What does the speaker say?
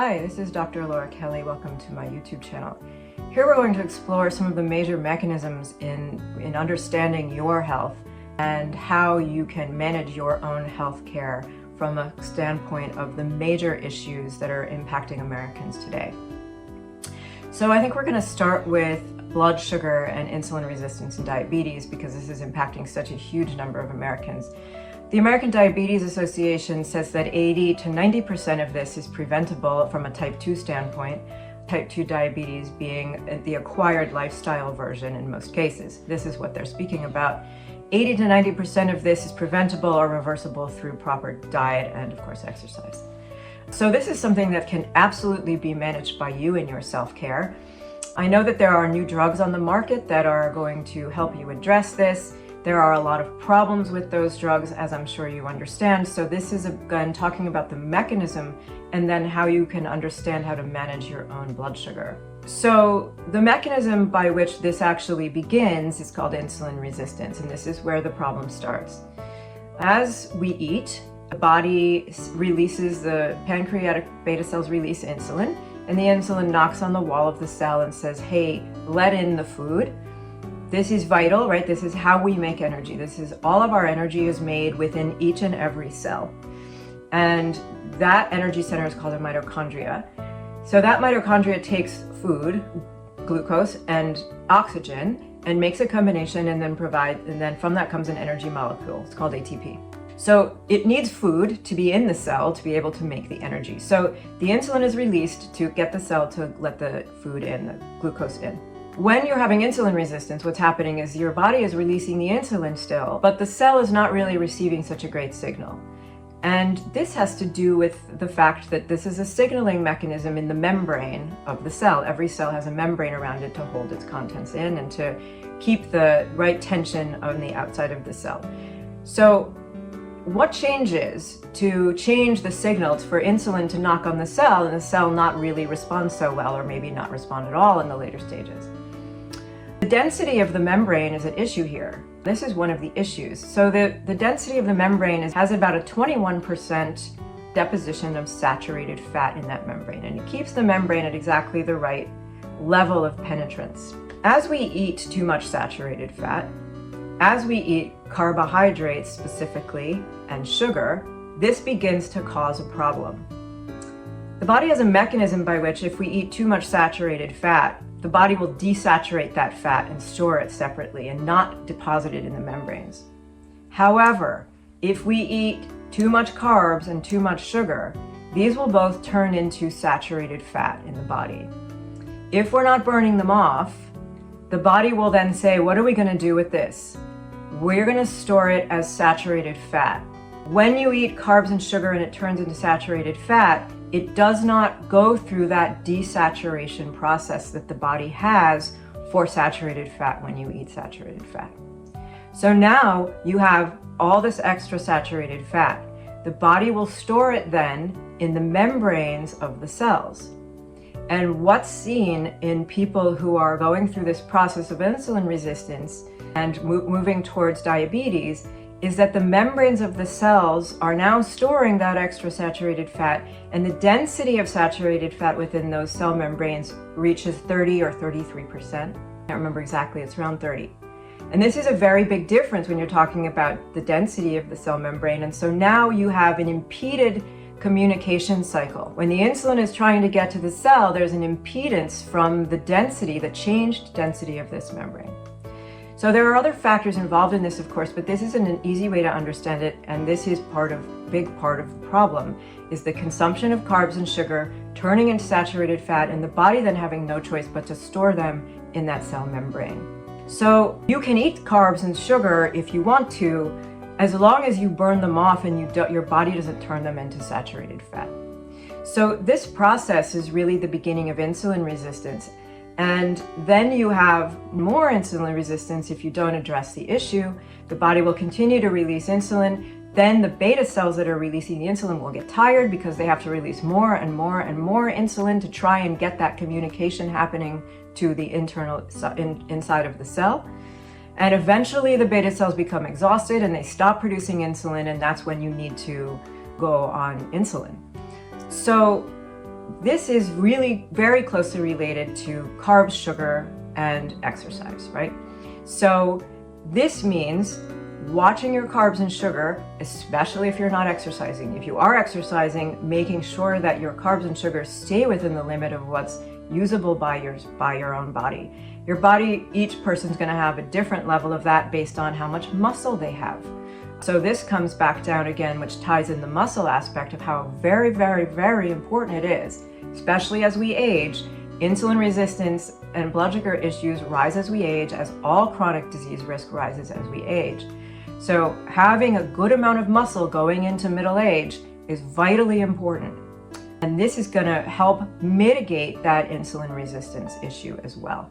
Hi, this is Dr. Laura Kelly. Welcome to my YouTube channel. Here we're going to explore some of the major mechanisms in understanding your health and how you can manage your own health care from a standpoint of the major issues that are impacting Americans today. So I think we're going to start with blood sugar and insulin resistance and diabetes because this is impacting such a huge number of Americans. The American Diabetes Association says that 80 to 90% of this is preventable from a type 2 standpoint, type 2 diabetes being the acquired lifestyle version in most cases. This is what they're speaking about. 80 to 90% of this is preventable or reversible through proper diet and, of course, exercise. So this is something that can absolutely be managed by you in your self-care. I know that there are new drugs on the market that are going to help you address this. There are a lot of problems with those drugs, as I'm sure you understand. So this is again talking about the mechanism and then how you can understand how to manage your own blood sugar. So the mechanism by which this actually begins is called insulin resistance, and this is where the problem starts. As we eat, the body releases, the pancreatic beta cells release insulin, and the insulin knocks on the wall of the cell and says, hey, let in the food. This is vital, right? This is how we make energy. This is all of our energy is made within each and every cell. And that energy center is called a mitochondria. So that mitochondria takes food, glucose, and oxygen, and makes a combination and then from that comes an energy molecule. It's called ATP. So it needs food to be in the cell to be able to make the energy. So the insulin is released to get the cell to let the food in, the glucose in. When you're having insulin resistance, what's happening is your body is releasing the insulin still, but the cell is not really receiving such a great signal. And this has to do with the fact that this is a signaling mechanism in the membrane of the cell. Every cell has a membrane around it to hold its contents in and to keep the right tension on the outside of the cell. So what changes to change the signals for insulin to knock on the cell and the cell not really respond so well, or maybe not respond at all in the later stages? The density of the membrane is an issue here. This is one of the issues. So the density of the membrane has about a 21% deposition of saturated fat in that membrane, and it keeps the membrane at exactly the right level of penetrance. As we eat too much saturated fat, as we eat carbohydrates specifically and sugar, this begins to cause a problem. The body has a mechanism by which if we eat too much saturated fat, the body will desaturate that fat and store it separately and not deposit it in the membranes. However, if we eat too much carbs and too much sugar, these will both turn into saturated fat in the body. If we're not burning them off, the body will then say, what are we going to do with this? We're going to store it as saturated fat. When you eat carbs and sugar and it turns into saturated fat, it does not go through that desaturation process that the body has for saturated fat when you eat saturated fat. So now you have all this extra saturated fat. The body will store it then in the membranes of the cells. And what's seen in people who are going through this process of insulin resistance and moving towards diabetes is that the membranes of the cells are now storing that extra saturated fat, and the density of saturated fat within those cell membranes reaches 30 or 33%. I can't remember exactly, it's around 30. And this is a very big difference when you're talking about the density of the cell membrane. And so now you have an impeded communication cycle. When the insulin is trying to get to the cell, there's an impedance from the density, the changed density of this membrane. So there are other factors involved in this, of course, but this isn't an easy way to understand it, and this is big part of the problem, is the consumption of carbs and sugar turning into saturated fat, and the body then having no choice but to store them in that cell membrane. So you can eat carbs and sugar if you want to, as long as you burn them off and your body doesn't turn them into saturated fat. So this process is really the beginning of insulin resistance. And then you have more insulin resistance if you don't address the issue. The body will continue to release insulin. Then the beta cells that are releasing the insulin will get tired because they have to release more and more and more insulin to try and get that communication happening to the inside of the cell. And eventually the beta cells become exhausted and they stop producing insulin, and that's when you need to go on insulin. So this is really very closely related to carbs, sugar, and exercise, right? So this means watching your carbs and sugar, especially if you're not exercising. If you are exercising, making sure that your carbs and sugars stay within the limit of what's usable by your own body. Your body, each person's going to have a different level of that based on how much muscle they have. So this comes back down again, which ties in the muscle aspect of how very, very, very important it is, especially as we age. Insulin resistance and blood sugar issues rise as we age, as all chronic disease risk rises as we age. So having a good amount of muscle going into middle age is vitally important. And this is going to help mitigate that insulin resistance issue as well.